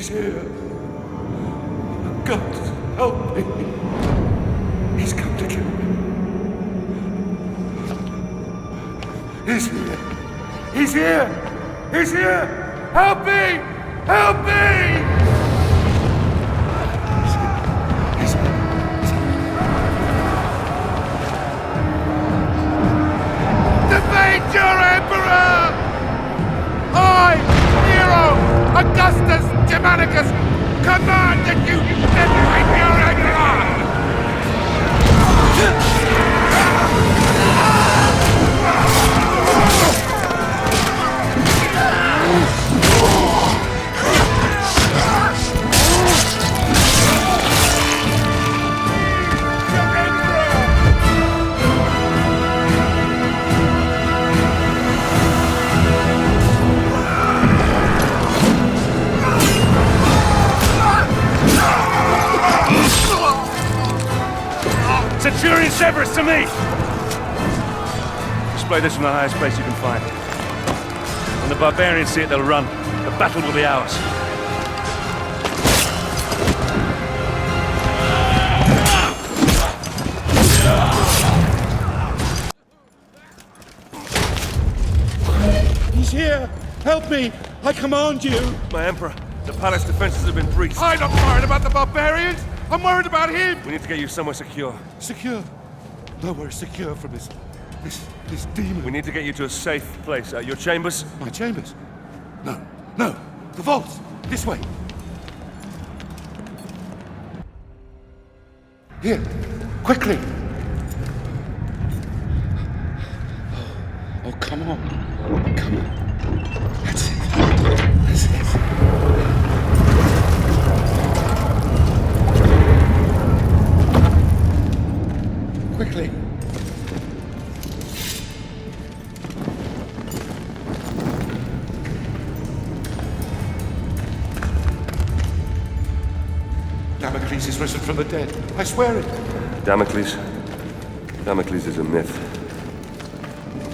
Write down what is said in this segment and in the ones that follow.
He's here. God, help me. He's come to kill me. He's here. He's here. He's here. Help me. Help me. He's here. Defeat your emperor! I, Nero, Augustus Germanicus, command that you defeat your emperor! Centurion Severus, to me! Display this from the highest place you can find. When the barbarians see it, they'll run. The battle will be ours. He's here! Help me! I command you! My Emperor, the palace defenses have been breached. I'm not worried about the barbarians! I'm worried about him! We need to get you somewhere secure. Secure? Nowhere secure from this demon. We need to get you to a safe place. Your chambers? My chambers? No, no. The vaults! This way! Here! Quickly! Oh, come on. Come on. That's it. That's it. Quickly. Damocles is risen from the dead. I swear it. Damocles? Damocles is a myth.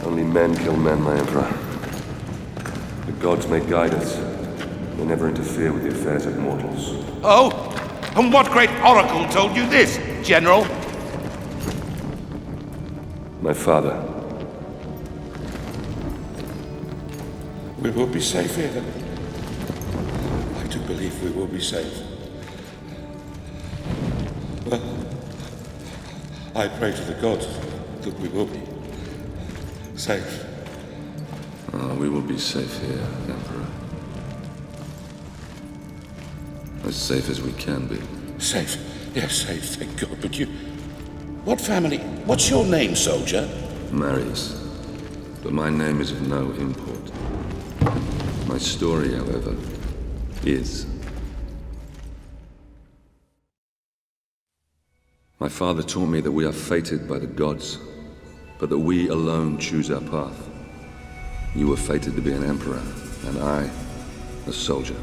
Only men kill men, my Emperor. The gods may guide us. They never interfere with the affairs of mortals. Oh? And what great oracle told you this, General? My father. We will be safe here. I do believe we will be safe. Well, I pray to the gods that we will be safe. We will be safe here, Emperor. As safe as we can be. Safe? Yes, safe, thank God. But you... What family? What's your name, soldier? Marius. But my name is of no import. My story, however, is. My father taught me that we are fated by the gods, but that we alone choose our path. You were fated to be an emperor, and I, a soldier.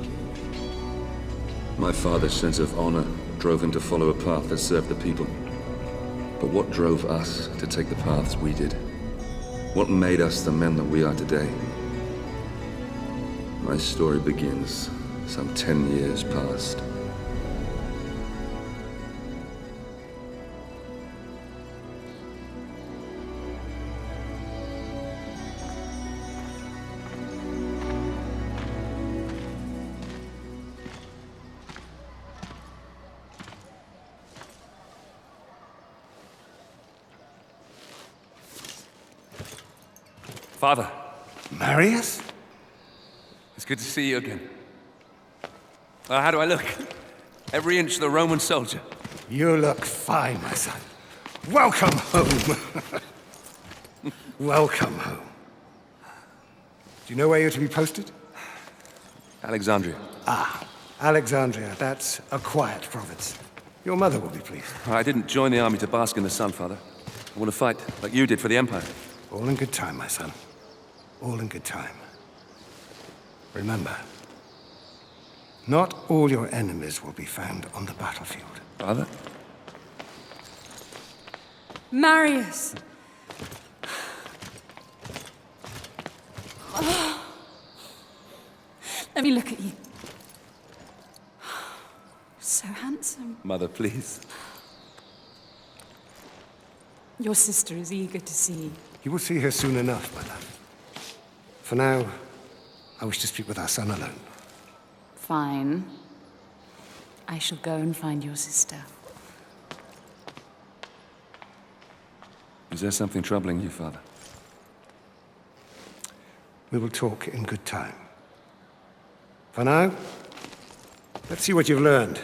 My father's sense of honor drove him to follow a path that served the people. But what drove us to take the paths we did? What made us the men that we are today? My story begins some 10 years past. Father. Marius? It's good to see you again. How do I look? Every inch the Roman soldier. You look fine, my son. Welcome home. Welcome home. Do you know where you're to be posted? Alexandria. Ah, Alexandria. That's a quiet province. Your mother will be pleased. I didn't join the army to bask in the sun, Father. I want to fight like you did for the Empire. All in good time, my son. All in good time. Remember, not all your enemies will be found on the battlefield. Father? Marius! Let me look at you. Mother, please. Your sister is eager to see you. You will see her soon enough, my love. For now, I wish to speak with our son alone. Fine. I shall go and find your sister. Is there something troubling you, Father? We will talk in good time. For now, let's see what you've learned.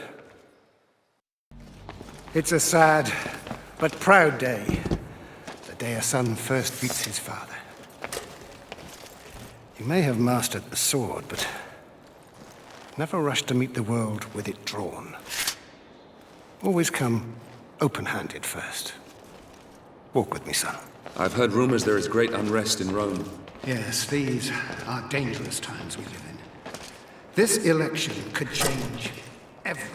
It's a sad but proud day. The day a son first meets his father. You may have mastered the sword, but never rush to meet the world with it drawn. Always come open-handed first. Walk with me, son. I've heard rumors there is great unrest in Rome. Yes, these are dangerous times we live in. This election could change everything.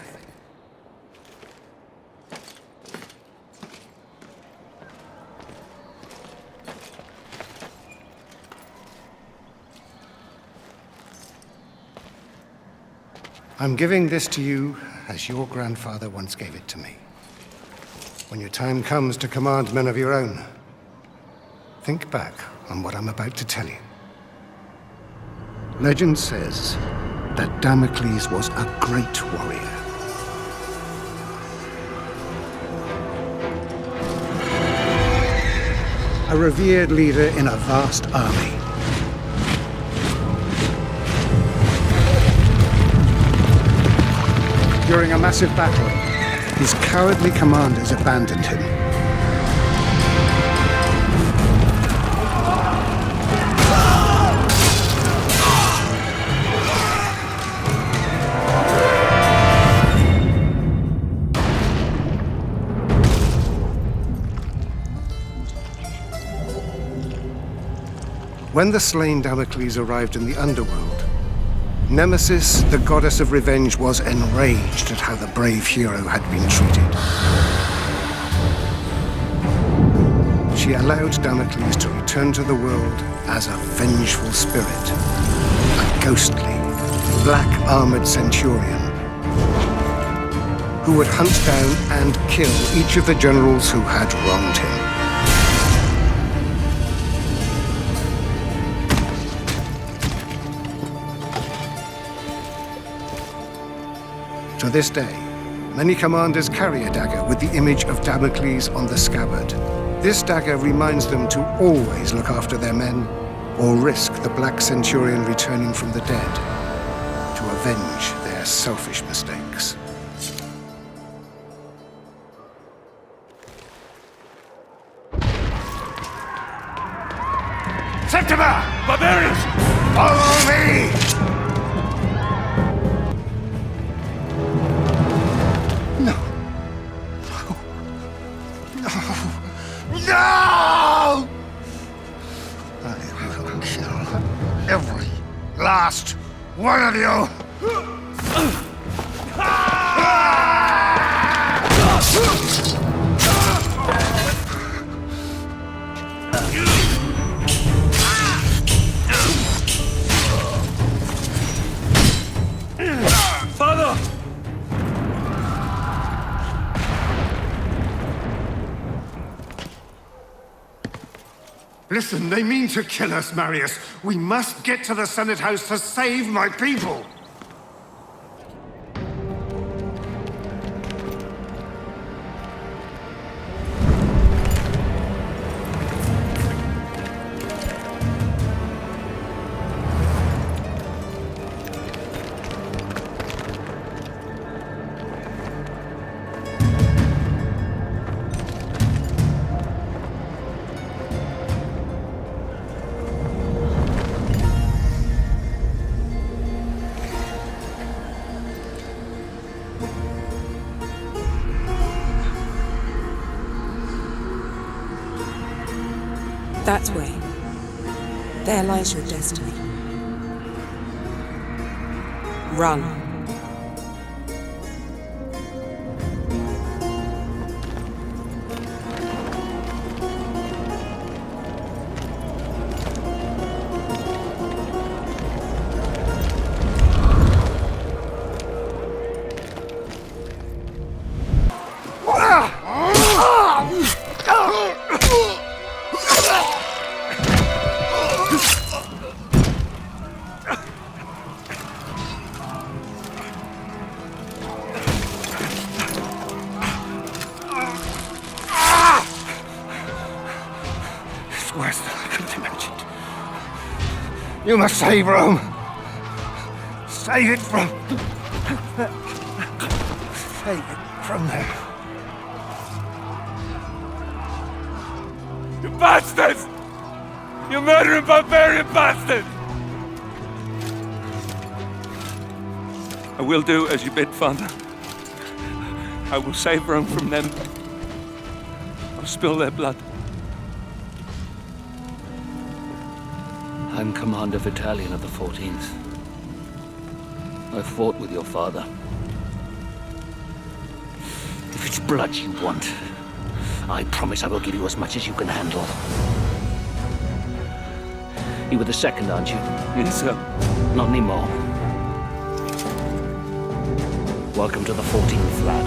I'm giving this to you as your grandfather once gave it to me. When your time comes to command men of your own, think back on what I'm about to tell you. Legend says that Damocles was a great warrior. A revered leader in a vast army. During a massive battle, his cowardly commanders abandoned him. When the slain Damocles arrived in the underworld, Nemesis, the goddess of revenge, was enraged at how the brave hero had been treated. She allowed Damocles to return to the world as a vengeful spirit, a ghostly, black-armored centurion who would hunt down and kill each of the generals who had wronged him. To this day, many commanders carry a dagger with the image of Damocles on the scabbard. This dagger reminds them to always look after their men, or risk the Black Centurion returning from the dead to avenge their selfish mistakes. Septima! Barbarians! Follow me! No! I will kill every last one of you! Father! Listen, they mean to kill us, Marius. We must get to the Senate House to save my people. That way. There lies your destiny. Run. is worse than I could have imagined. You must save Rome. Save it from... Save it from them. You bastards! You murdering barbarian bastards! I will do as you bid, Father. I will save Rome from them. I'll spill their blood. I'm Commander Battalion of the 14th. I fought with your father. If it's blood you want, I promise I will give you as much as you can handle. You were the second, aren't you? Yes, sir. Not anymore. Welcome to the 14th, lad.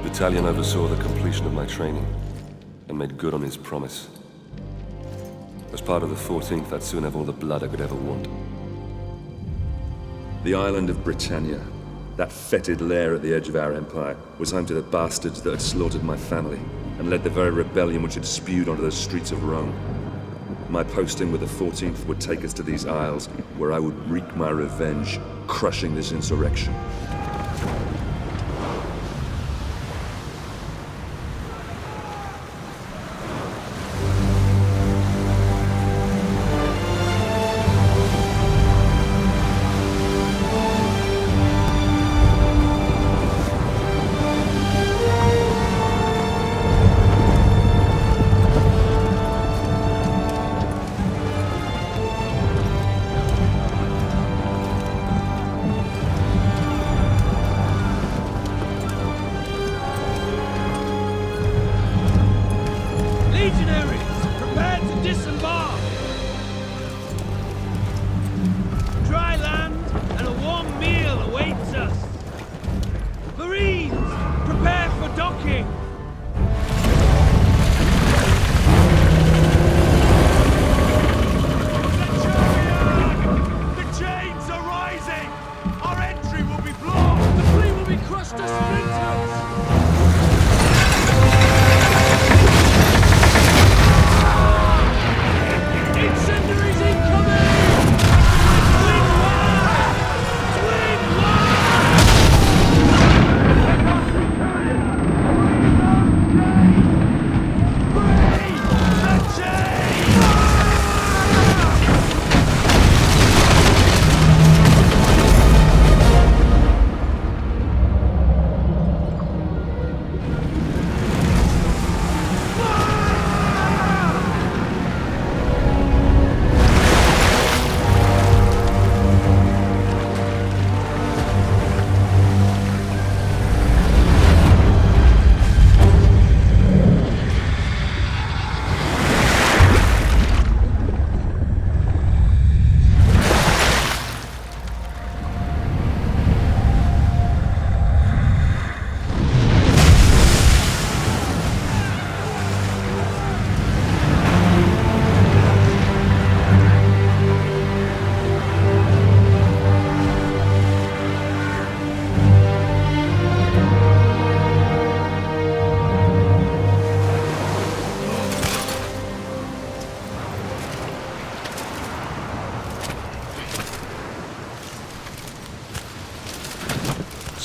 Battalion oversaw the completion of my training and made good on his promise. As part of the 14th, I'd soon have all the blood I could ever want. The island of Britannia, that fetid lair at the edge of our empire, was home to the bastards that had slaughtered my family and led the very rebellion which had spewed onto the streets of Rome. My posting with the 14th would take us to these isles, where I would wreak my revenge, crushing this insurrection.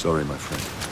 Sorry, my friend.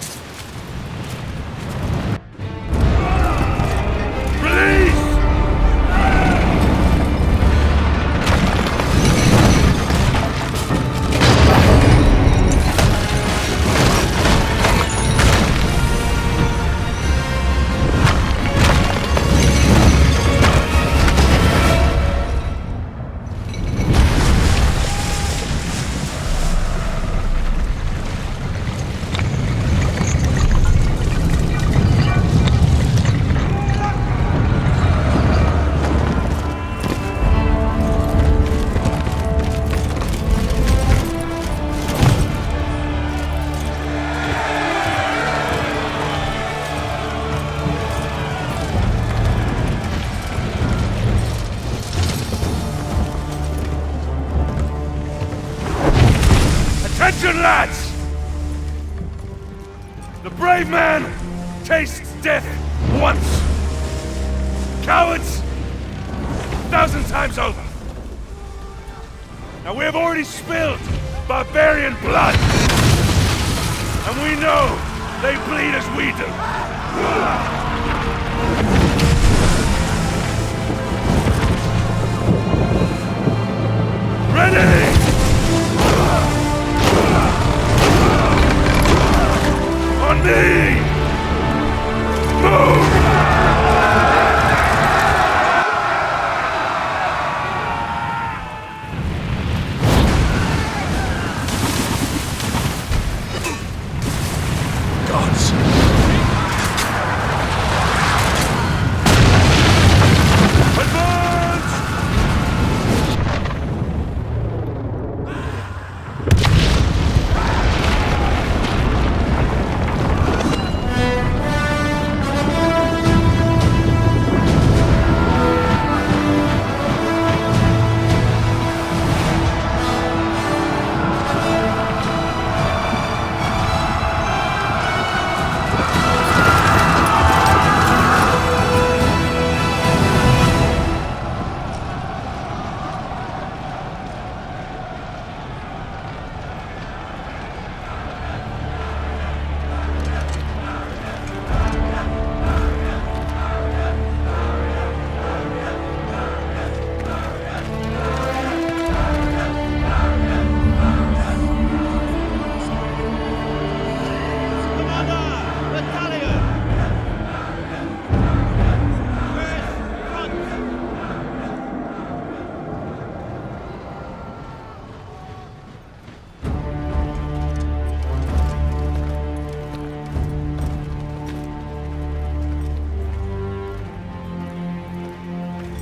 Attention, lads! The brave man tastes death once. Cowards, 1,000 times over. Now we have already spilled barbarian blood. And we know they bleed as we do. Ready! On me! Move! Gods! Advance!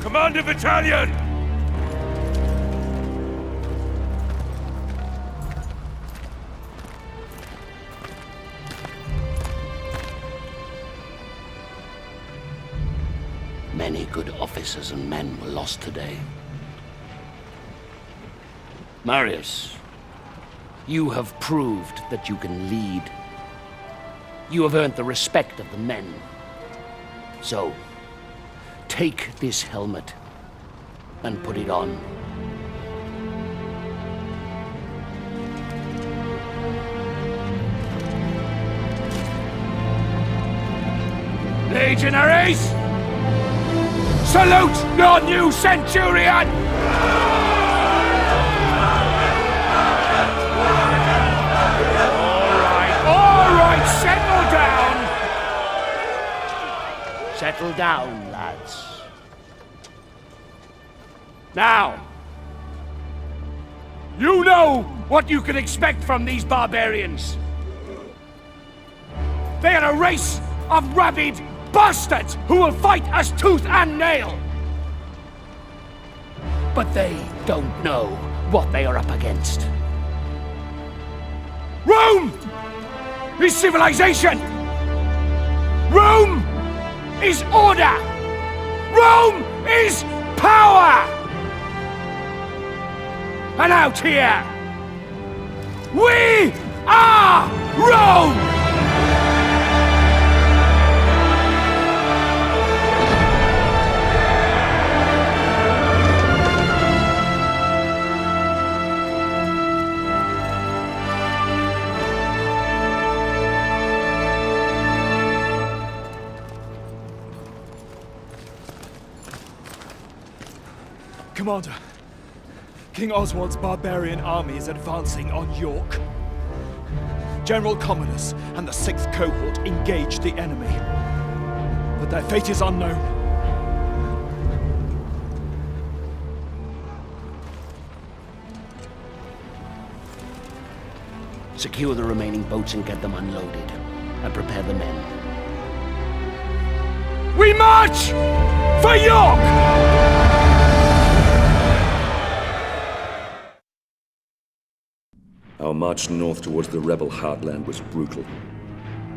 Commander Battalion! Many good officers and men were lost today. Marius, you have proved that you can lead. You have earned the respect of the men. So, take this helmet and put it on. Legionaries! Salute your new centurion! All right, settle down! Settle down, lads. Now, you know what you can expect from these barbarians. They are a race of rabid bastards who will fight us tooth and nail. But they don't know what they are up against. Rome is civilization. Rome is order. Rome is power. And out here, we are Rome! Commander, King Oswald's barbarian army is advancing on York. General Commodus and the 6th Cohort engaged the enemy, but their fate is unknown. Secure the remaining boats and get them unloaded, and prepare the men. We march for York! Our march north towards the rebel heartland was brutal.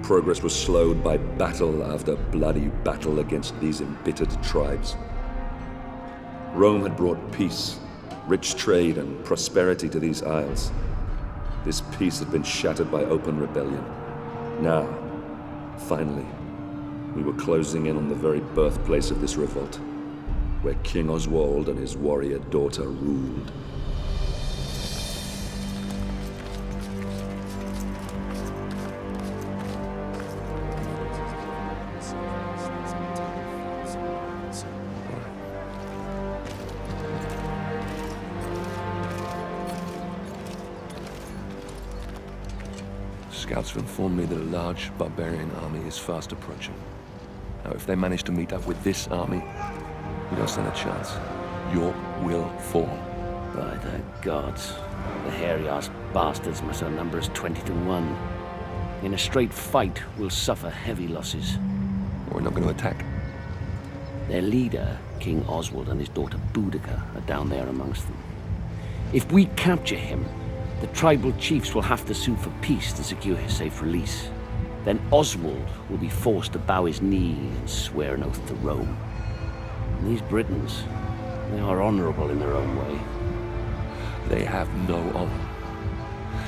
Progress was slowed by battle after bloody battle against these embittered tribes. Rome had brought peace, rich trade, and prosperity to these isles. This peace had been shattered by open rebellion. Now, finally, we were closing in on the very birthplace of this revolt, where King Oswald and his warrior daughter ruled. Scouts have informed me that a large barbarian army is fast approaching. Now, if they manage to meet up with this army, we don't stand a chance. York will fall. By the gods, the hairy-ass bastards must outnumber us 20 to 1. In a straight fight, we'll suffer heavy losses. We're not going to attack. Their leader, King Oswald, and his daughter Boudica are down there amongst them. If we capture him, the tribal chiefs will have to sue for peace to secure his safe release. Then Oswald will be forced to bow his knee and swear an oath to Rome. And these Britons, they are honorable in their own way. They have no honor.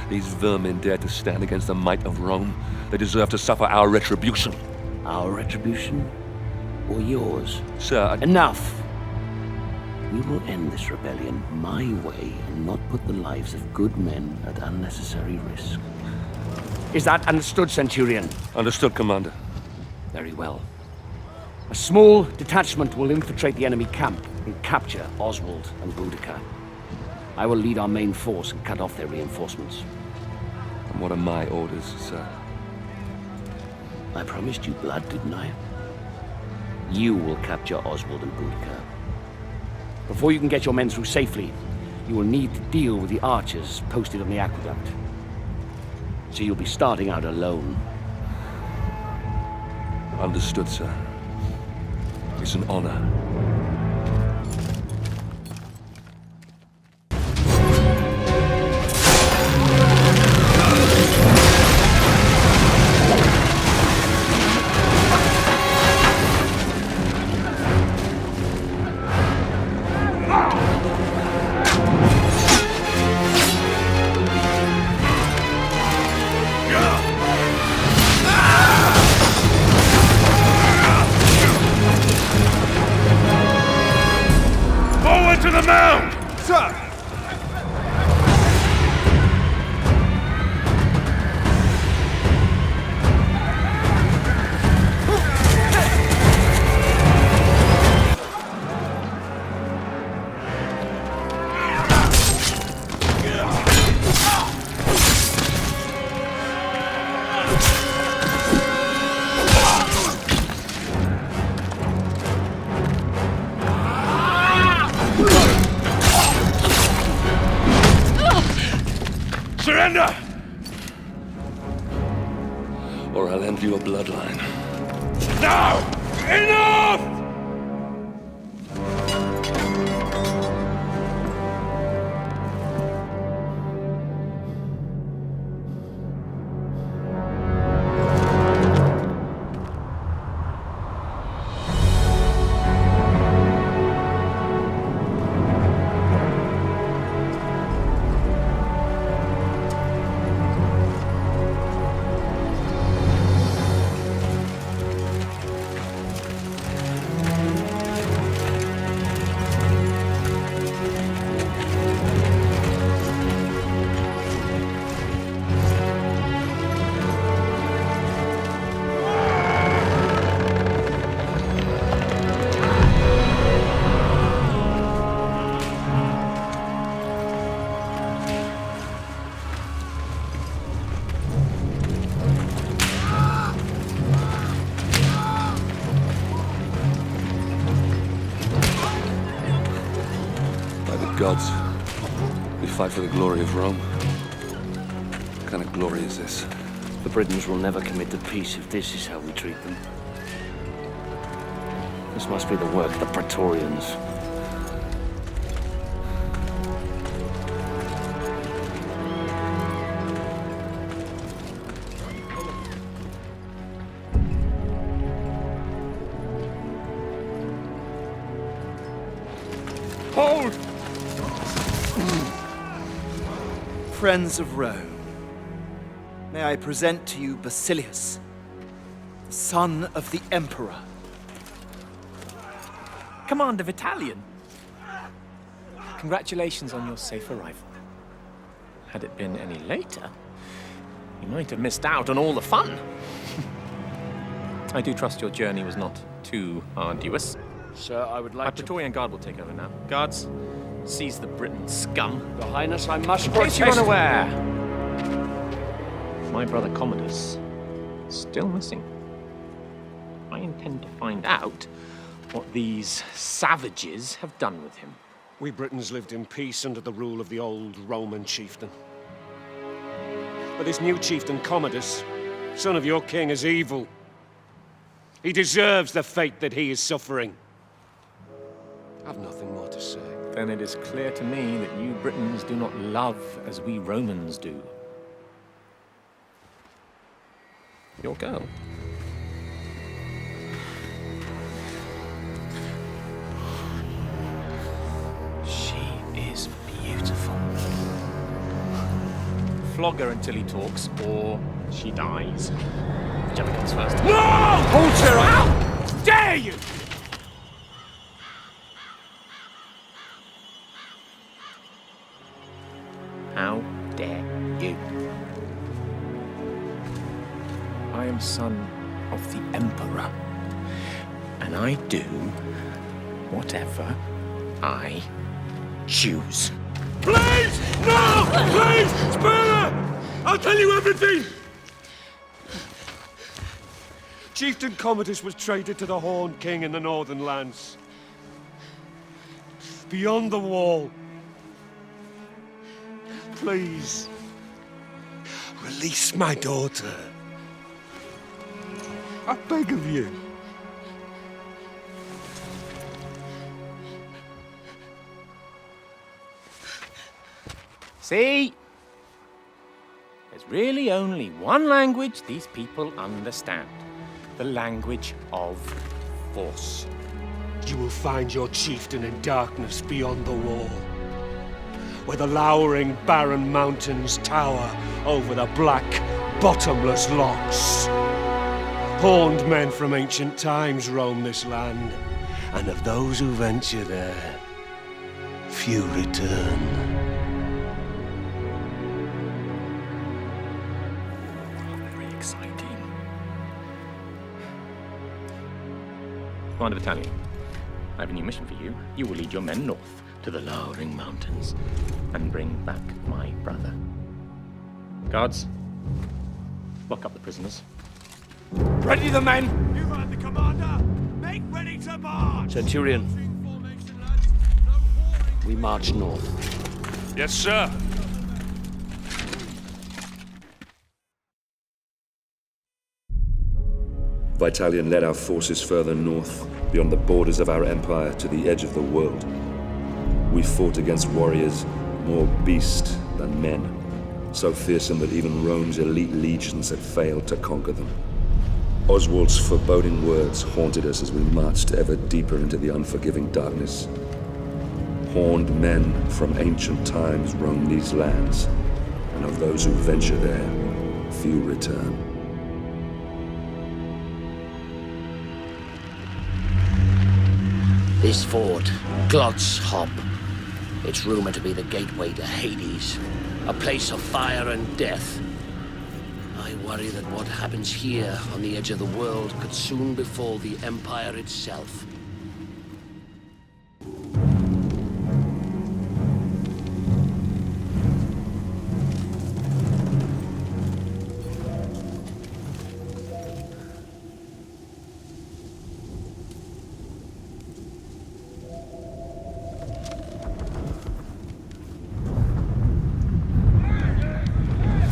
These vermin dare to stand against the might of Rome. They deserve to suffer our retribution. Our retribution? Or yours? Sir, Enough! We will end this rebellion my way and not put the lives of good men at unnecessary risk. Is that understood, Centurion? Understood, Commander. Very well. A small detachment will infiltrate the enemy camp and capture Oswald and Boudica. I will lead our main force and cut off their reinforcements. And what are my orders, sir? I promised you blood, didn't I? You will capture Oswald and Boudica. Before you can get your men through safely, you will need to deal with the archers posted on the aqueduct. So you'll be starting out alone. Understood, sir. It's an honor. To the mound! Sir! Surrender! Or I'll end your bloodline. Now! Enough! Gods, we fight for the glory of Rome. What kind of glory is this? The Britons will never commit to peace if this is how we treat them. This must be the work of the Praetorians. Hold! Friends of Rome, may I present to you Basilius, the son of the Emperor. Commander Vitalian. Congratulations on your safe arrival. Had it been any later, you might have missed out on all the fun. I do trust your journey was not too arduous. Sir, I would like My Praetorian Guard will take over now. Guards, seize the Briton scum. Your Highness, I must In case you're protest. unaware, my brother Commodus is still missing. I intend to find out what these savages have done with him. We Britons lived in peace under the rule of the old Roman chieftain. But this new chieftain, Commodus, son of your king, is evil. He deserves the fate that he is suffering. I've nothing more to say. Then it is clear to me that you Britons do not love as we Romans do. Your girl. She is beautiful. Flog her until he talks, or she dies. Whichever comes first. No! Hold her out! Dare you! How dare you? I am son of the Emperor, and I do whatever I choose. Please! No! Please! Spare her! I'll tell you everything! Chieftain Commodus was traded to the Horned King in the Northern Lands. Beyond the wall. Please. Release my daughter. I beg of you. See? There's really only one language these people understand. The language of force. You will find your chieftain in darkness beyond the wall, where the lowering, barren mountains tower over the black, bottomless lochs. Horned men from ancient times roam this land, and of those who venture there, few return. Very exciting. Commander Battalion, I have a new mission for you. You will lead your men north to the lowering mountains and bring back my brother. Guards, lock up the prisoners. Ready the men! You heard the commander! Make ready to march! Centurion, we march north. Yes, sir. Vitalian led our forces further north, beyond the borders of our empire to the edge of the world. We fought against warriors more beast than men, so fearsome that even Rome's elite legions had failed to conquer them. Oswald's foreboding words haunted us as we marched ever deeper into the unforgiving darkness. Horned men from ancient times roam these lands, and of those who venture there, few return. This fort, Glot's Hob. It's rumored to be the gateway to Hades, a place of fire and death. I worry that what happens here on the edge of the world could soon befall the Empire itself.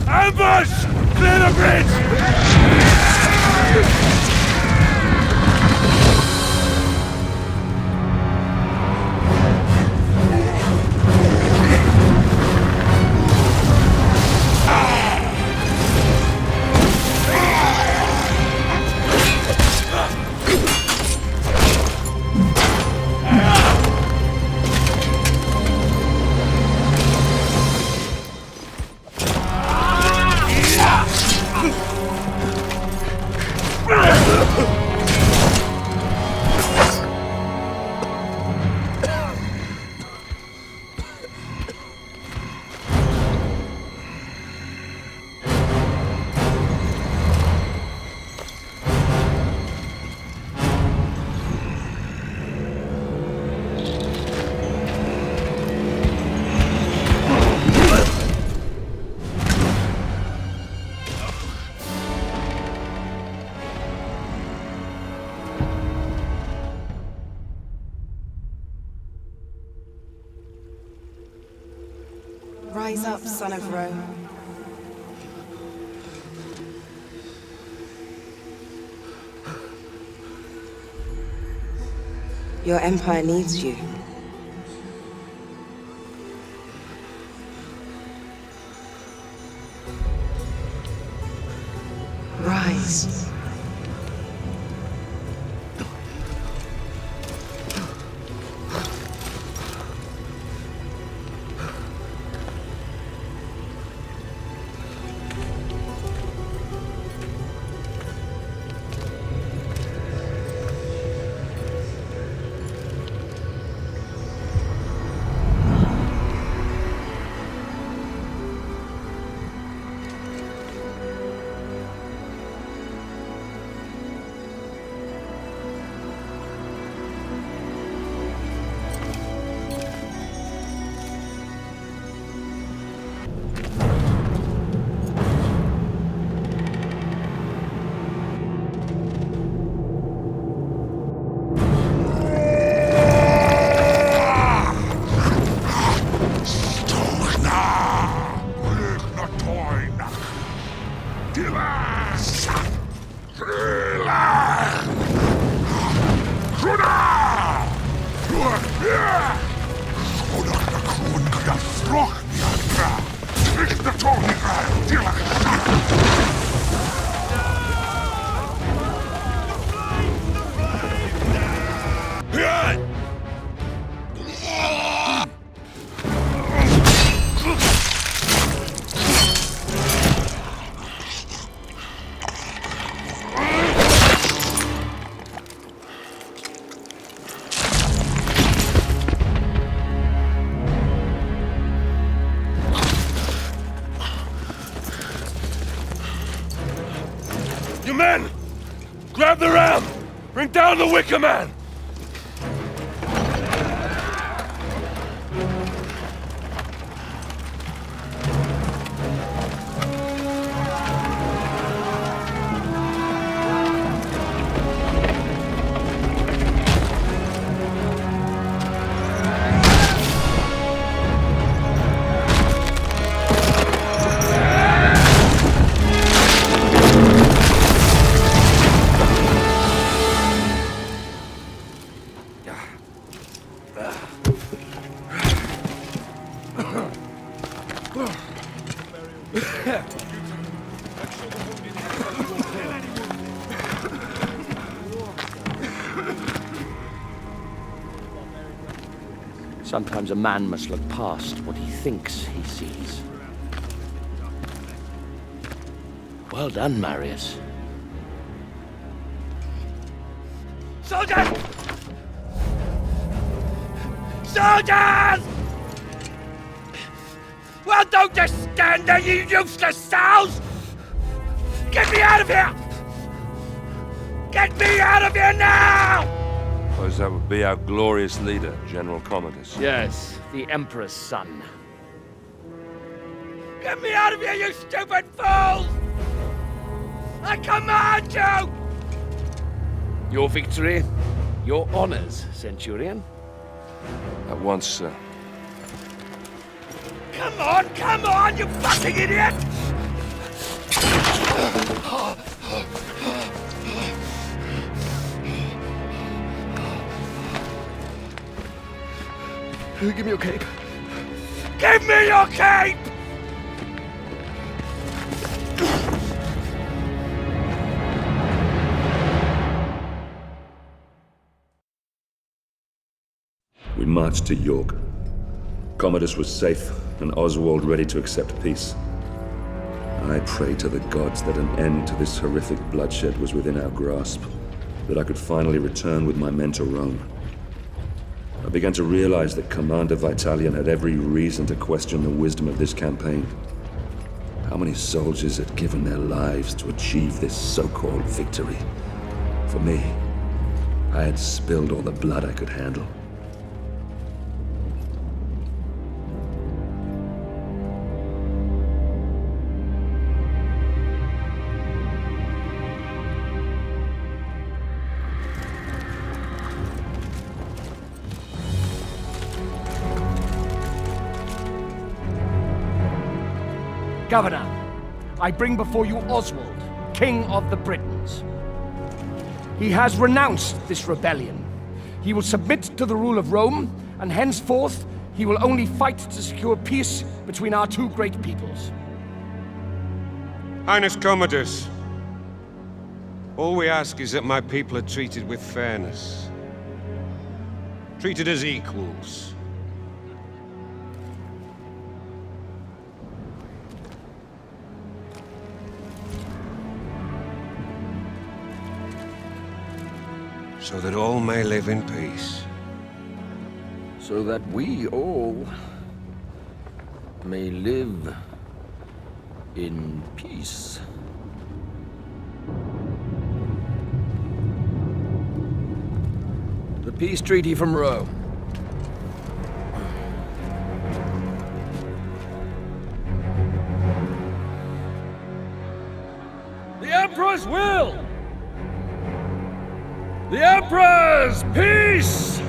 Ambush! Clear the bridge! Rise up, son of Rome. Your empire needs you. Rise. You men! Grab the ram! Bring down the Wicker Man! Sometimes a man must look past what he thinks he sees. Well done, Marius. Soldiers! Soldiers! Well, don't just stand there, you useless sows! Get me out of here! Get me out of here now! Suppose that would be our glorious leader, General Commodus. Yes, the Emperor's son. Get me out of here, you stupid fools! I command you! Your victory, your honors, Centurion. At once, sir. Come on, you fucking idiot! Give me your cape. Give me your cape! We marched to York. Commodus was safe, and Oswald ready to accept peace. I prayed to the gods that an end to this horrific bloodshed was within our grasp, that I could finally return with my men to Rome. I began to realize that Commander Vitalian had every reason to question the wisdom of this campaign. How many soldiers had given their lives to achieve this so-called victory? For me, I had spilled all the blood I could handle. Governor, I bring before you Oswald, King of the Britons. He has renounced this rebellion. He will submit to the rule of Rome, and henceforth he will only fight to secure peace between our two great peoples. Highness Commodus, all we ask is that my people are treated with fairness. Treated as equals. So that all may live in peace. So that we all may live in peace. The peace treaty from Rome. The Emperor's will! The Emperor's peace!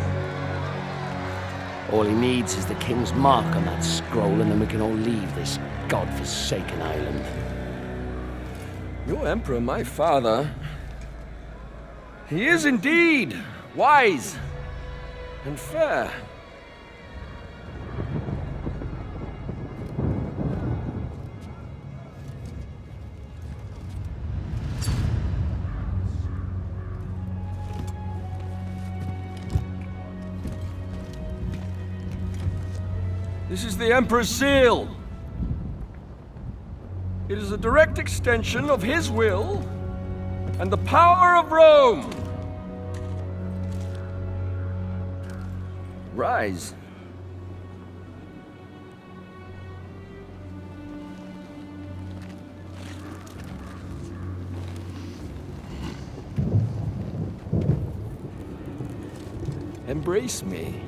All he needs is the King's mark on that scroll, and then we can all leave this godforsaken island. Your Emperor, my father, he is indeed wise and fair. This is the Emperor's seal. It is a direct extension of his will and the power of Rome. Rise. Embrace me.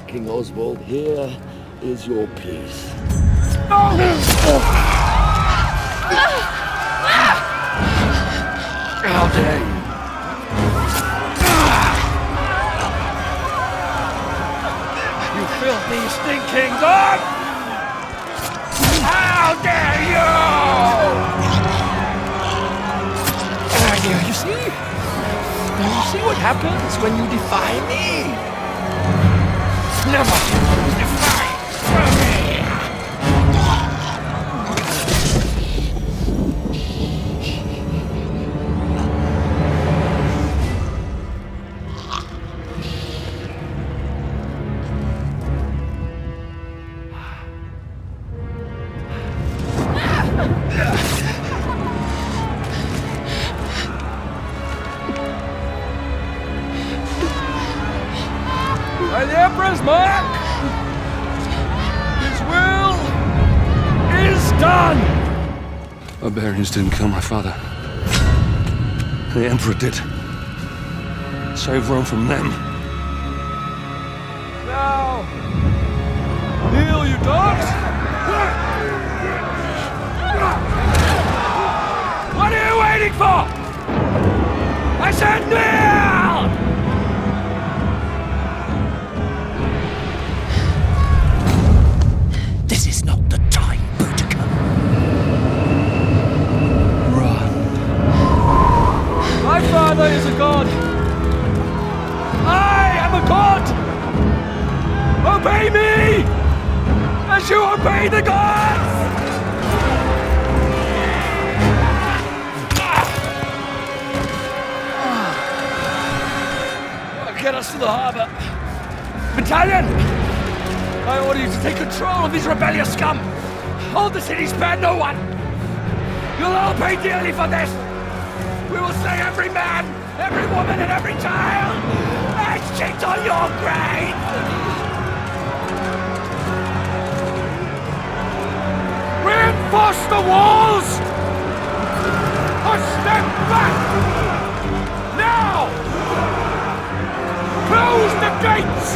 King Oswald, here is your peace. How dare you! You filthy, stinking dog! How dare you! You see? Now you see what happens when you defy me? Never defy me! By the Emperor's mark, his will is done! Barbarians didn't kill my father. The Emperor did. Save Rome from them. Now, kneel, you dogs! What are you waiting for? I said kneel! This is not the time, Boudica. Run. My father is a god. I am a god. Obey me, as you obey the gods. Get us to the harbor. Battalion! I order you to take control of these rebellious scum! Hold the city, spare no one! You'll all pay dearly for this! We will slay every man, every woman, and every child! And shit on your grave! Reinforce the walls! Or step back! Now! Close the gates!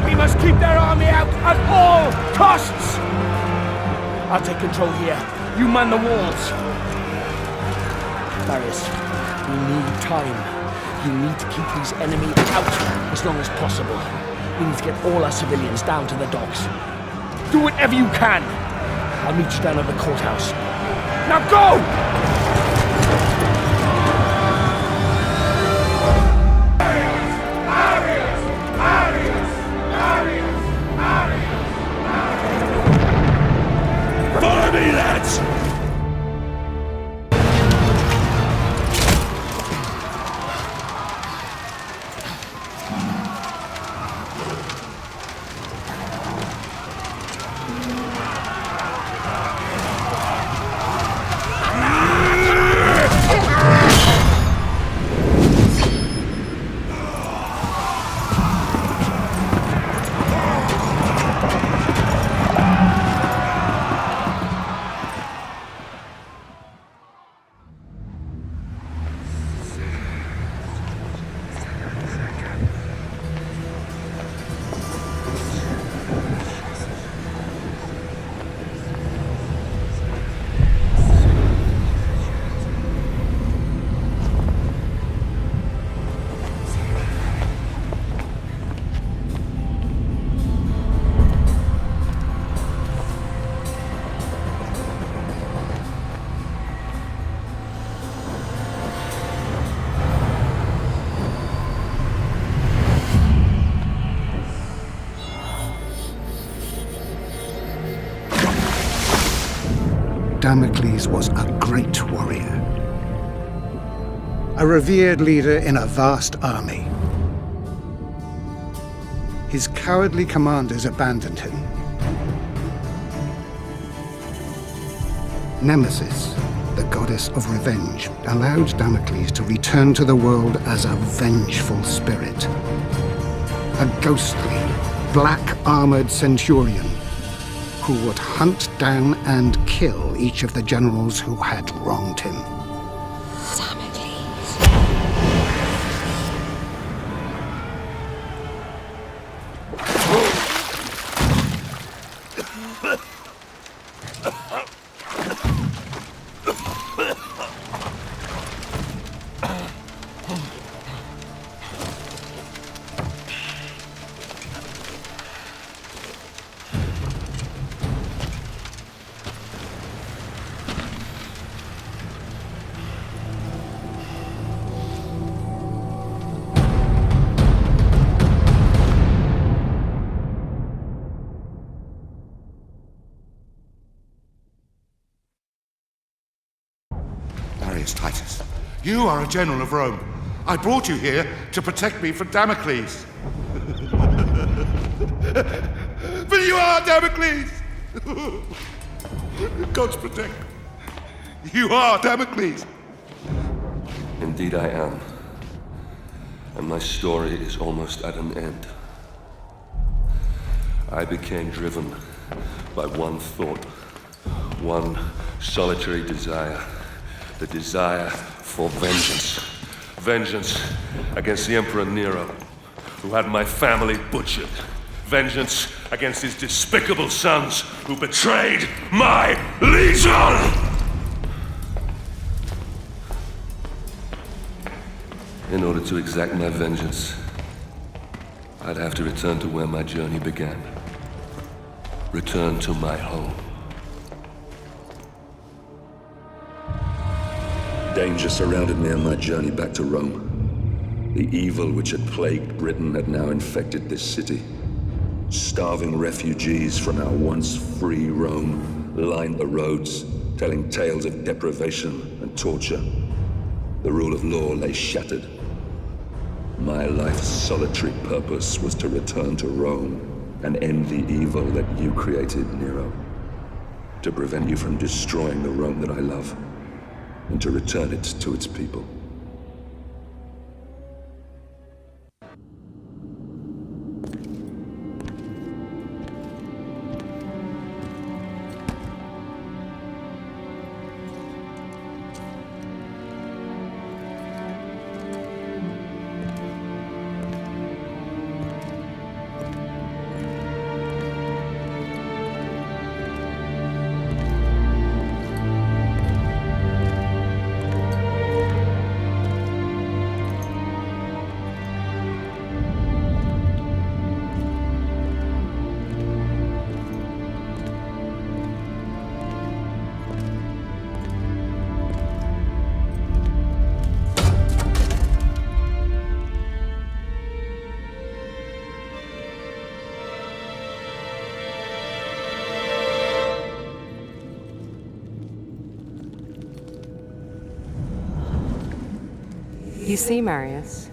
We must keep their army out at all costs! I'll take control here. You man the walls. Darius. We need time. You need to keep these enemy out as long as possible. We need to get all our civilians down to the docks. Do whatever you can. I'll meet you down at the courthouse. Now go! Follow me, lads! Damocles was a great warrior, a revered leader in a vast army. His cowardly commanders abandoned him. Nemesis, the goddess of revenge, allowed Damocles to return to the world as a vengeful spirit. A ghostly, black-armored centurion who would hunt down and kill each of the generals who had wronged him. Titus, you are a general of Rome. I brought you here to protect me from Damocles. But you are Damocles! God's protect. You are Damocles! Indeed I am. And my story is almost at an end. I became driven by one thought, one solitary desire. The desire for vengeance. Vengeance against the Emperor Nero, who had my family butchered. Vengeance against his despicable sons, who betrayed my legion! In order to exact my vengeance, I'd have to return to where my journey began. Return to my home. Danger surrounded me on my journey back to Rome. The evil which had plagued Britain had now infected this city. Starving refugees from our once free Rome lined the roads, telling tales of deprivation and torture. The rule of law lay shattered. My life's solitary purpose was to return to Rome and end the evil that you created, Nero. To prevent you from destroying the Rome that I love, and to return it to its people. You see, Marius,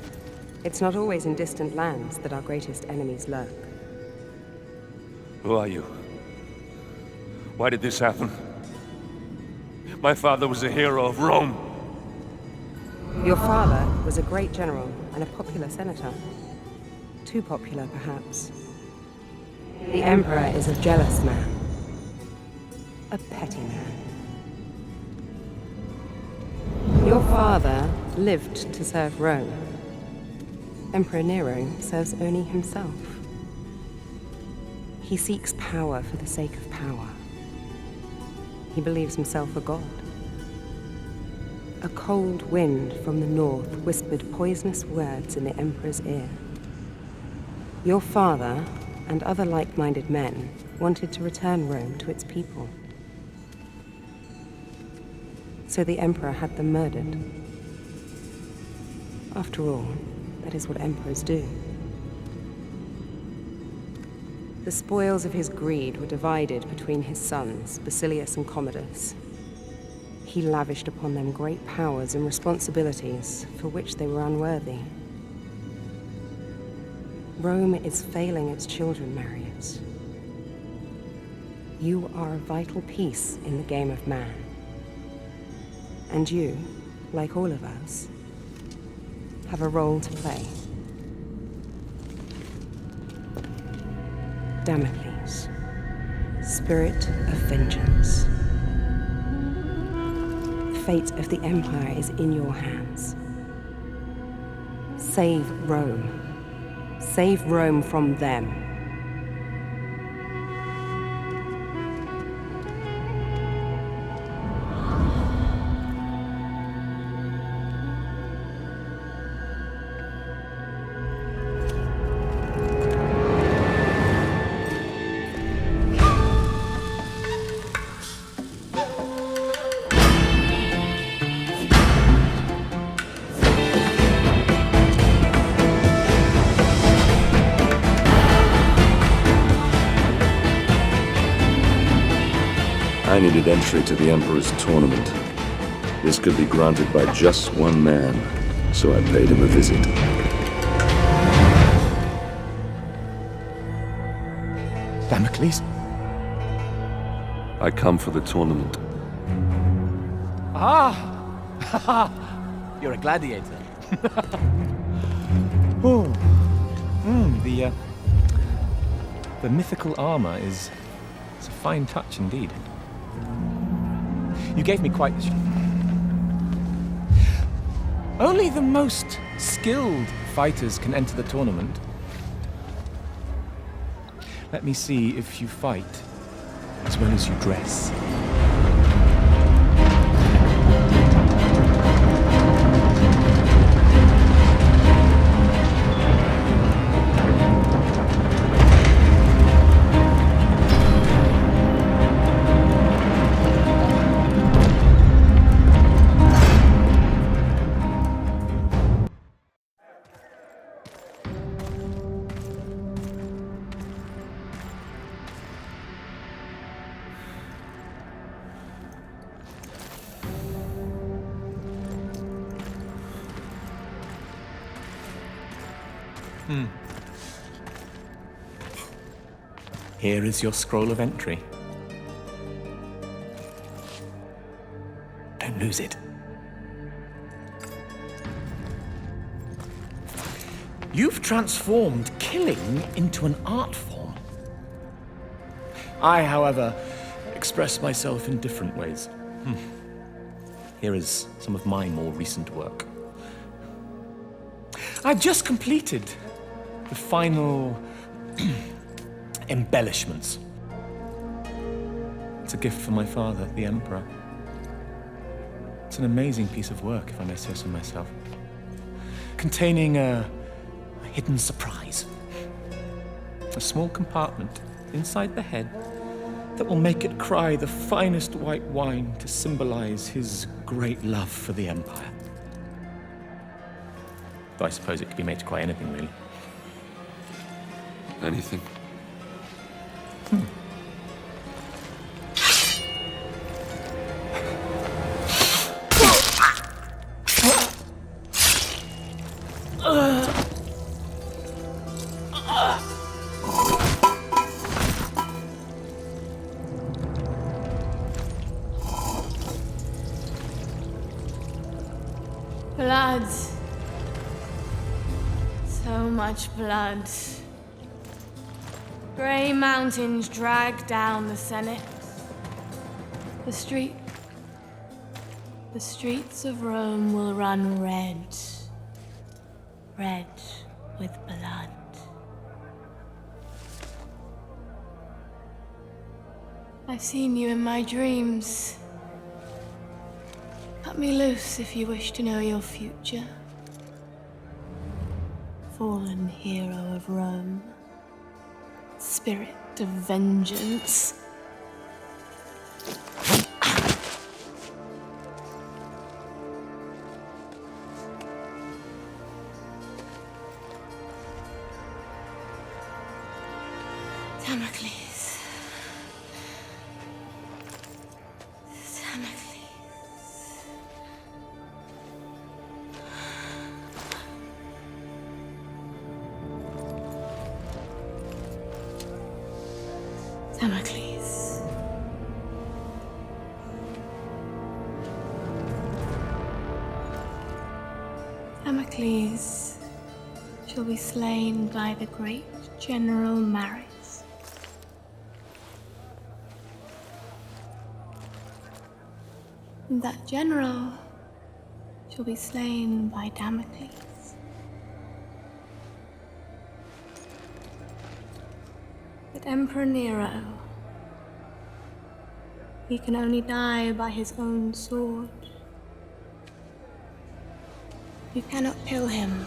it's not always in distant lands that our greatest enemies lurk. Who are you? Why did this happen? My father was a hero of Rome. Your father was a great general and a popular senator. Too popular, perhaps. The Emperor is a jealous man. A petty man. Your father lived to serve Rome. Emperor Nero serves only himself. He seeks power for the sake of power. He believes himself a god. A cold wind from the north whispered poisonous words in the Emperor's ear. Your father and other like-minded men wanted to return Rome to its people. So the Emperor had them murdered. After all, that is what emperors do. The spoils of his greed were divided between his sons, Basilius and Commodus. He lavished upon them great powers and responsibilities for which they were unworthy. Rome is failing its children, Marius. You are a vital piece in the game of man. And you, like all of us, have a role to play. Damocles, spirit of vengeance. The fate of the Empire is in your hands. Save Rome. Save Rome from them. I needed entry to the Emperor's tournament. This could be granted by just one man, so I paid him a visit. Damocles? I come for the tournament. Ah! You're a gladiator. Oh. The mythical armor is a fine touch indeed. You gave me quite the Only the most skilled fighters can enter the tournament. Let me see if you fight as well as you dress. Here is your scroll of entry. Don't lose it. You've transformed killing into an art form. I, however, express myself in different ways. Here is some of my more recent work. I've just completed the final embellishments. It's a gift from my father, the Emperor. It's an amazing piece of work, if I may say so myself, containing a hidden surprise. A small compartment inside the head that will make it cry the finest white wine to symbolize his great love for the Empire. Though I suppose it could be made to cry anything, really. Anything? Blood. So much blood. Grey mountains drag down the Senate. The streets of Rome will run red. Red with blood. I've seen you in my dreams. Cut me loose if you wish to know your future. Fallen hero of Rome. Spirit of vengeance. Damocles. Damocles. Damocles. Damocles shall be slain by the great General Ryse. And that general shall be slain by Damocles. But Emperor Nero, he can only die by his own sword. You cannot kill him.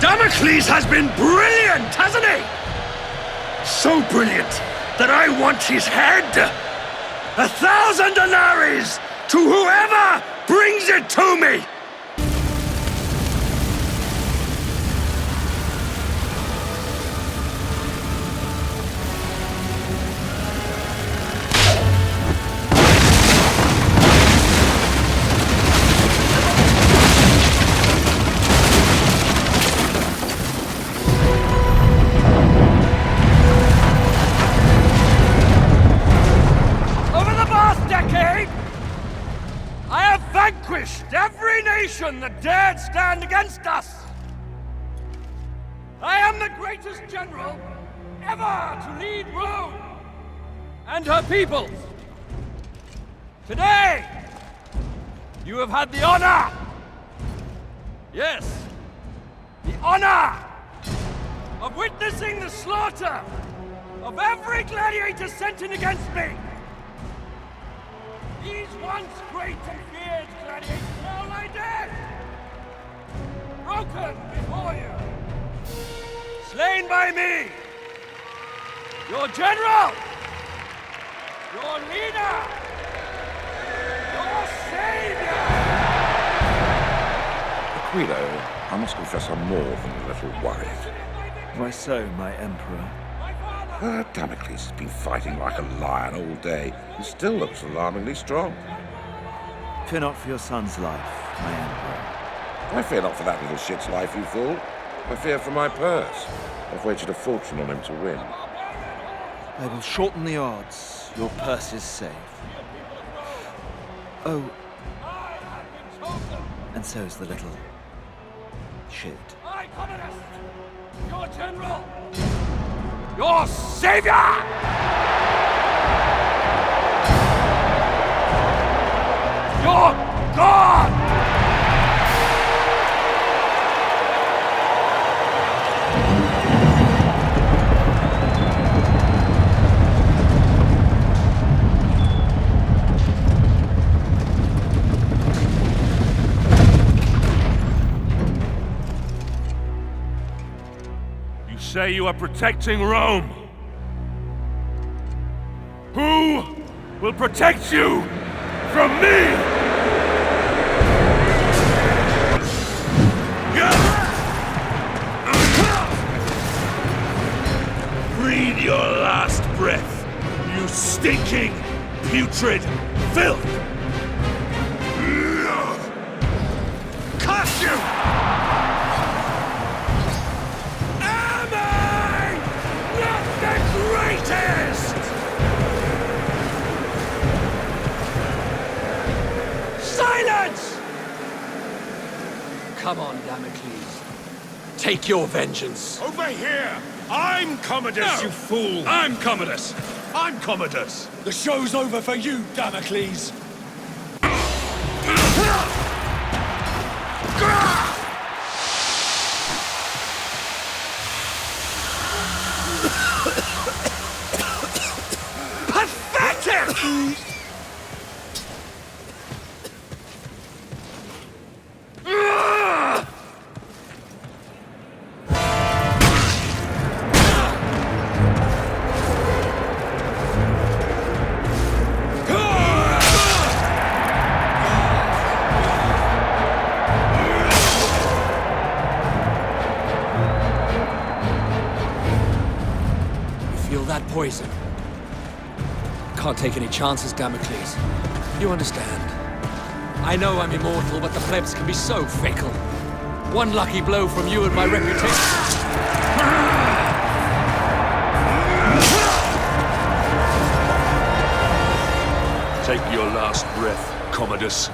Damocles has been brilliant, hasn't he? So brilliant that I want his head. 1,000 denarii to whoever brings it to me. Every nation that dared stand against us! I am the greatest general ever to lead Rome and her peoples. Today, you have had the honor, yes, the honor of witnessing the slaughter of every gladiator sent in against me. These once great and feared gladiators now lie dead, broken before you, slain by me, your general, your leader, your savior! Aquilo, I must confess I'm more than a little worried. Why so, my emperor? Damocles has been fighting like a lion all day and still looks alarmingly strong. Fear not for your son's life, my emperor. I fear not for that little shit's life, you fool. I fear for my purse. I've wagered a fortune on him to win. I will shorten the odds. Your purse is safe. Oh. And so's the little shit. I, Commodus, your general, your savior! Your God! You say you are protecting Rome. Who will protect you from me? Breathe your last breath, you stinking, putrid filth! Curse you! Am I not the greatest? Silence! Come on, Damocles. Take your vengeance. Over here! I'm Commodus, you fool! I'm Commodus! I'm Commodus! The show's over for you, Damocles! Pathetic! Feel that poison. Can't take any chances, Damocles. You understand. I know I'm immortal, but the plebs can be so fickle. One lucky blow from you and my reputation. Take your last breath, Commodus.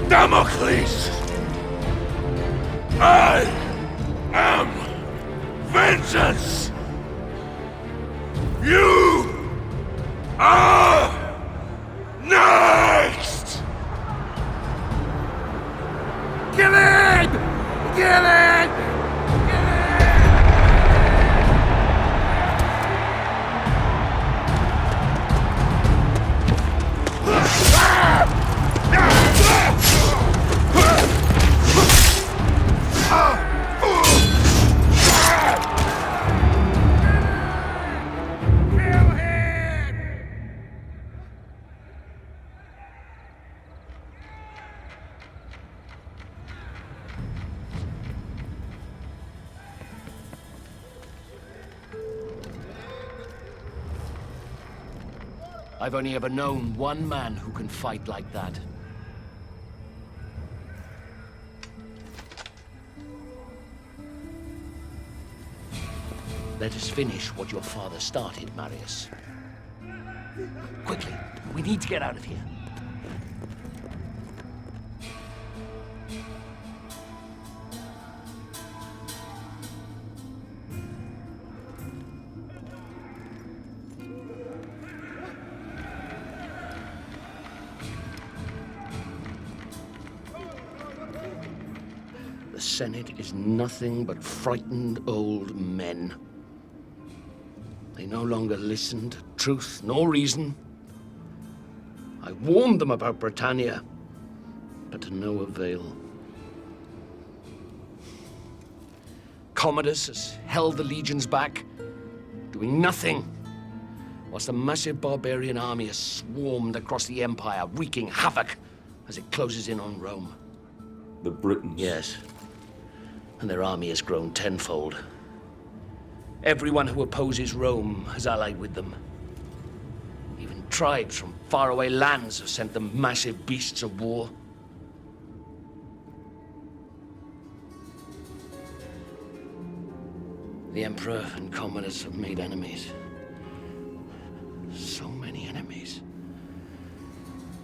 Damocles! I am vengeance! You are next! Kill him! Kill him! I've only ever known one man who can fight like that. Let us finish what your father started, Marius. Quickly, we need to get out of here. The Senate is nothing but frightened old men. They no longer listen to truth nor reason. I warned them about Britannia, but to no avail. Commodus has held the legions back, doing nothing whilst a massive barbarian army has swarmed across the Empire, wreaking havoc as it closes in on Rome. The Britons? Yes. And their army has grown tenfold. Everyone who opposes Rome has allied with them. Even tribes from faraway lands have sent them massive beasts of war. The Emperor and Commodus have made enemies. So many enemies.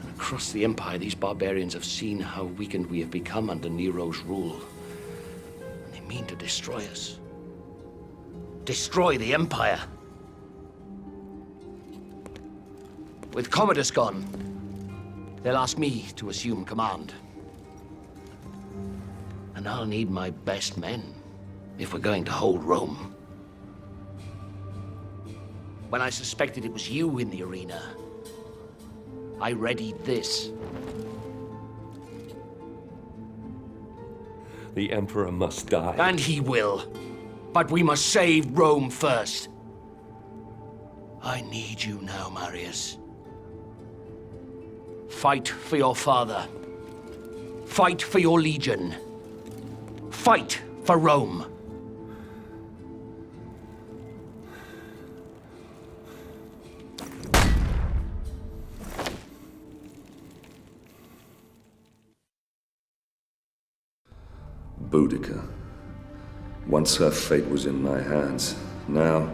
And across the Empire, these barbarians have seen how weakened we have become under Nero's rule. And they mean to destroy us. Destroy the Empire. With Commodus gone, they'll ask me to assume command. And I'll need my best men if we're going to hold Rome. When I suspected it was you in the arena, I readied this. The Emperor must die. And he will. But we must save Rome first. I need you now, Marius. Fight for your father. Fight for your legion. Fight for Rome. Boudica. Once her fate was in my hands. Now,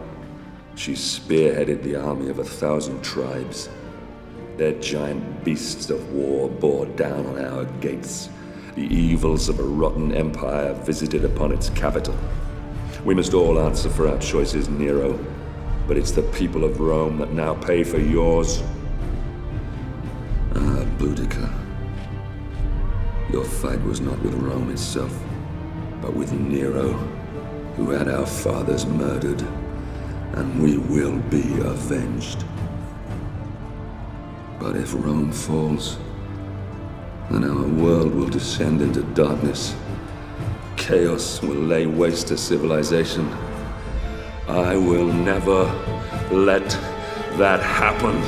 she spearheaded the army of 1,000 tribes. Their giant beasts of war bore down on our gates. The evils of a rotten empire visited upon its capital. We must all answer for our choices, Nero. But it's the people of Rome that now pay for yours. Ah, Boudica. Your fight was not with Rome itself, but with Nero, who had our fathers murdered, and we will be avenged. But if Rome falls, then our world will descend into darkness. Chaos will lay waste to civilization. I will never let that happen.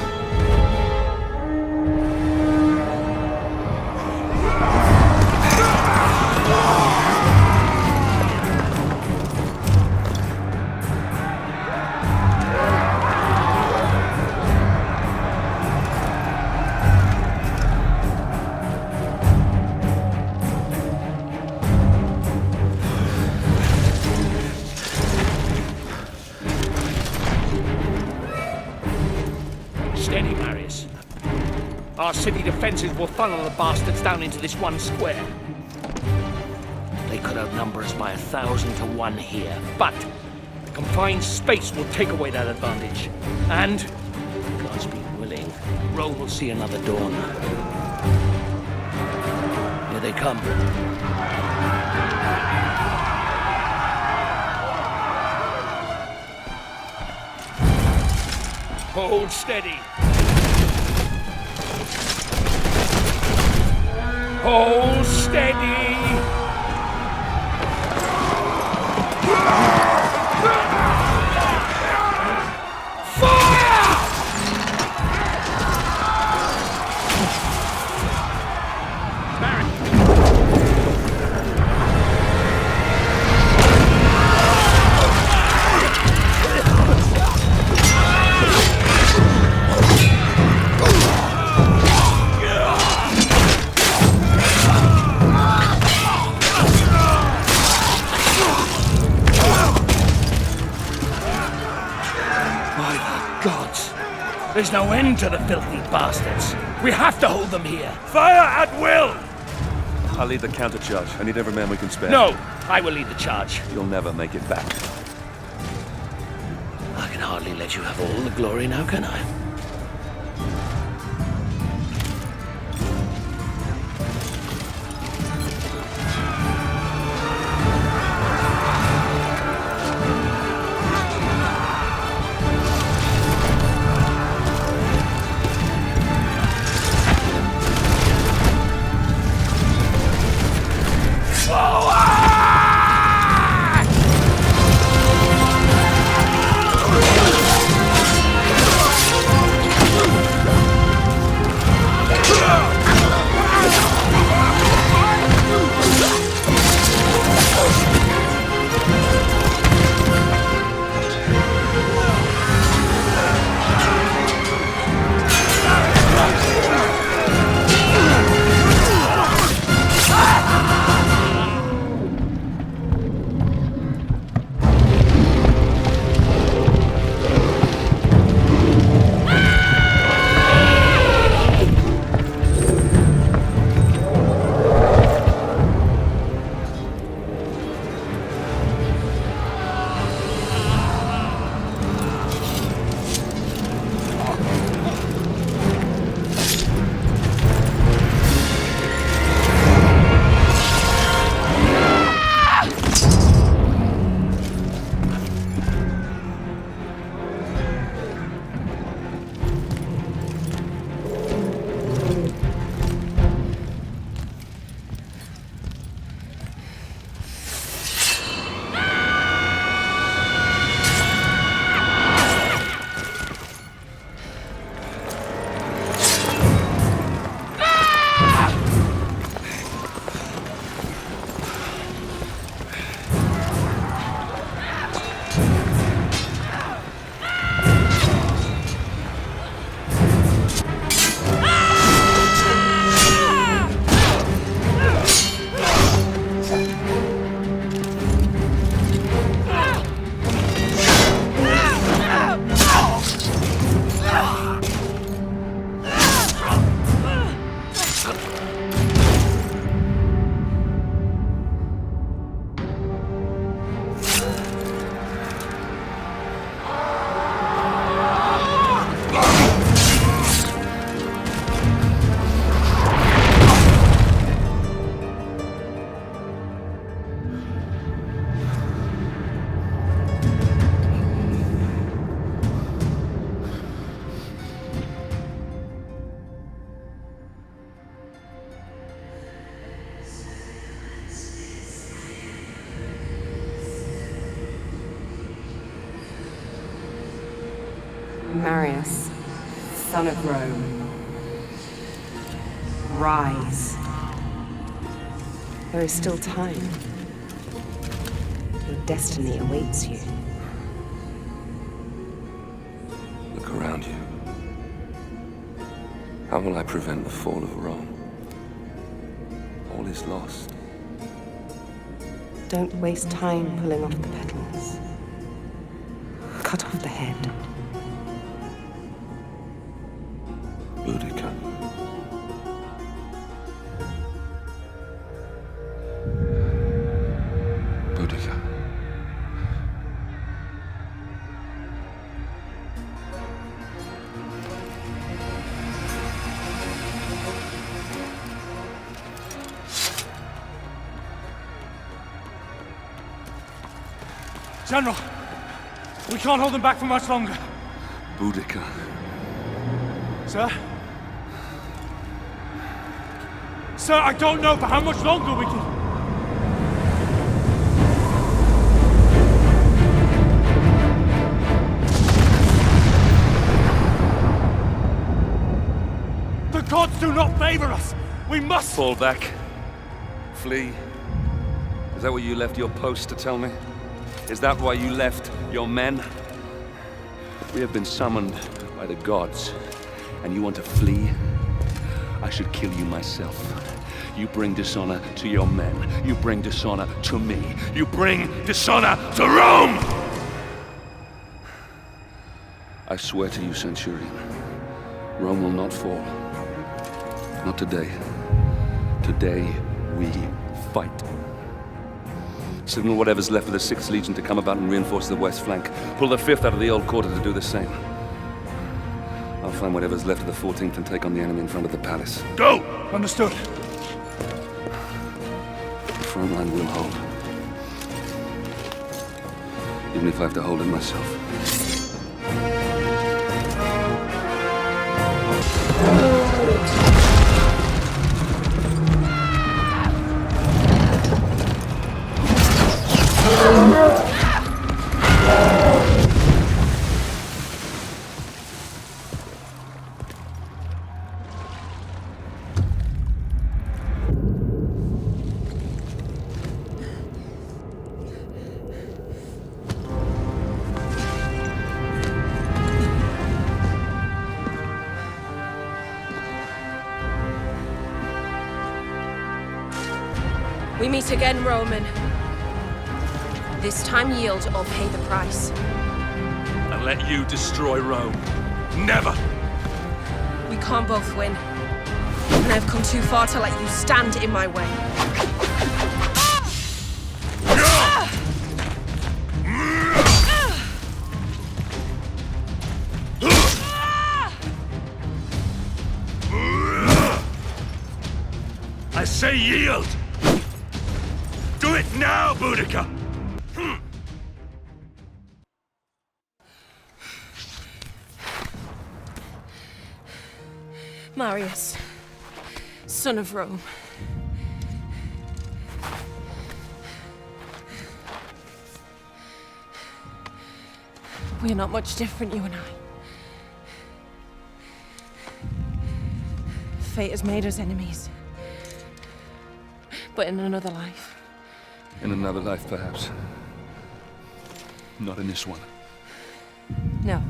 Steady, Marius. Our city defenses will funnel the bastards down into this one square. They could outnumber us by 1,000 to 1 here, but confined space will take away that advantage. And, God's being willing, Rome will see another dawn. Here they come. Hold steady. Hold steady. There's no end to the filthy bastards. We have to hold them here. Fire at will! I'll lead the counter-charge. I need every man we can spare. No, I will lead the charge. You'll never make it back. I can hardly let you have all the glory now, can I? Marius, son of Rome, rise. There is still time. Your destiny awaits you. Look around you. How will I prevent the fall of Rome? All is lost. Don't waste time pulling off the petals. Cut off the head. Boudica. Boudica. General! We can't hold them back for much longer. Boudica. Sir? Sir, I don't know for how much longer we can... The gods do not favor us! We must... Fall back. Flee. Is that what you left your post to tell me? Is that why you left your men? We have been summoned by the gods, and you want to flee? I should kill you myself. You bring dishonor to your men. You bring dishonor to me. You bring dishonor to Rome! I swear to you, Centurion, Rome will not fall. Not today. Today, we fight. Signal whatever's left of the 6th Legion to come about and reinforce the west flank. Pull the 5th out of the old quarter to do the same. I'll find whatever's left of the 14th and take on the enemy in front of the palace. Go! Understood. The front line will hold. Even if I have to hold it myself. We meet again, Roman. This time yield or pay the price. And let you destroy Rome. Never! We can't both win. And I've come too far to let you stand in my way. I say yield! Do it now, Boudica! Marius, son of Rome. We are not much different, you and I. Fate has made us enemies. But in another life. In another life, perhaps. Not in this one. No.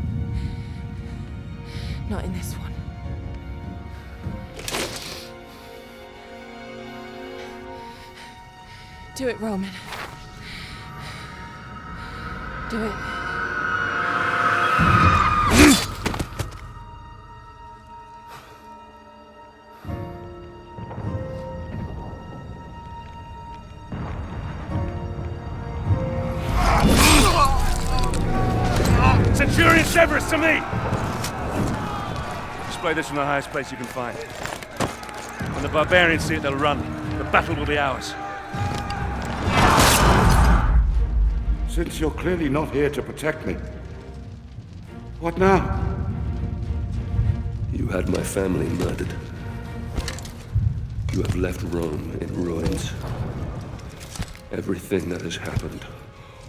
Not in this one. Do it, Roman. Do it. Centurion Severus, to me! Display this from the highest place you can find. When the barbarians see it, they'll run. The battle will be ours. Since you're clearly not here to protect me, what now? You had my family murdered. You have left Rome in ruins. Everything that has happened,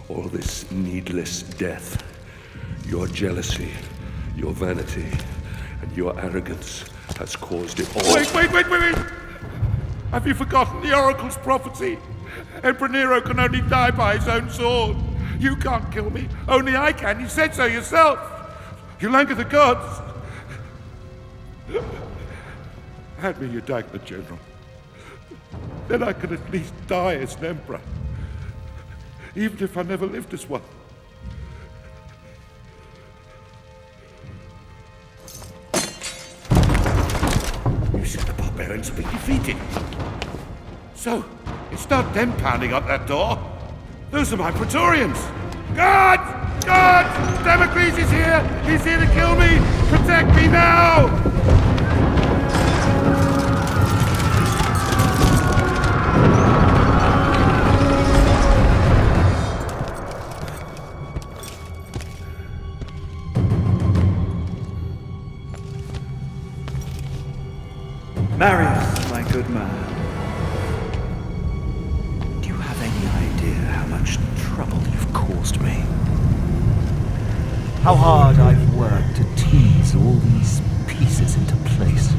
all this needless death, your jealousy, Your vanity and your arrogance has caused it all. Wait! Have you forgotten the Oracle's prophecy? Emperor Nero can only die by his own sword. You can't kill me. Only I can. You said so yourself. You'll anger the gods. Hand me your dagger, General. Then I can at least die as an emperor. Even if I never lived as one. You said the barbarians have been defeated. So, it's not them pounding up that door. Those are my Praetorians. Guards! Guards! Damocles is here! He's here to kill me! Protect me now! Marius, my good man. Do you have any idea how much trouble you've caused me? How hard I've worked to tease all these pieces into place.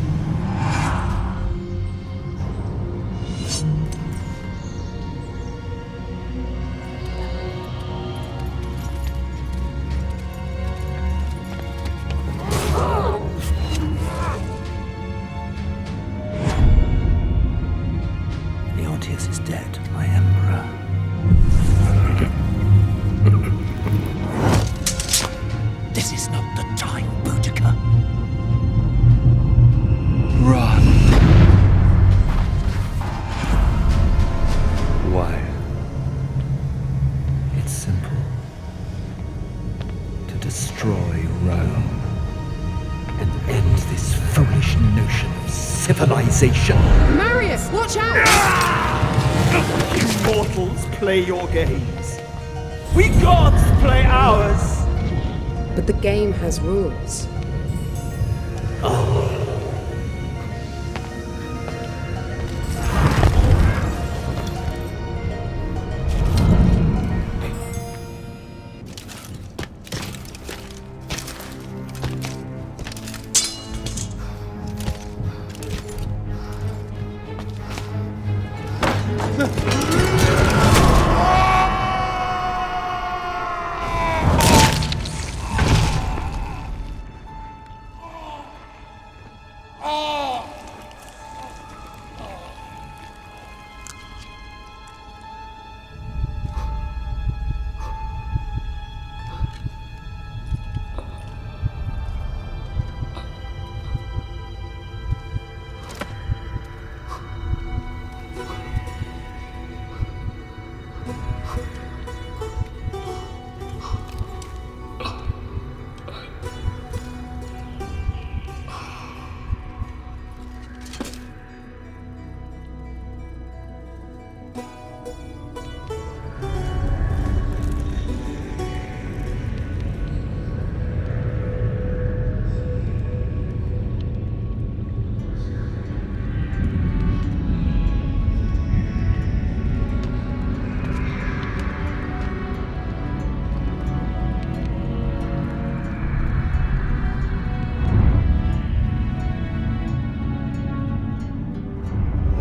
Is dead, my emperor. This is not the time, Boudica. Run. Why? It's simple. To destroy Rome and end this foolish notion of civilization. Marius, watch out! You mortals play your games. We gods play ours. But the game has rules. Oh.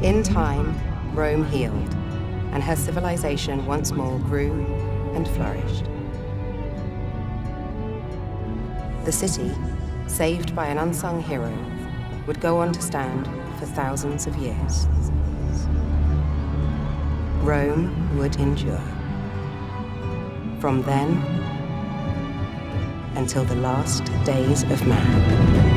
In time, Rome healed, and her civilization once more grew and flourished. The city, saved by an unsung hero, would go on to stand for thousands of years. Rome would endure. From then until the last days of man.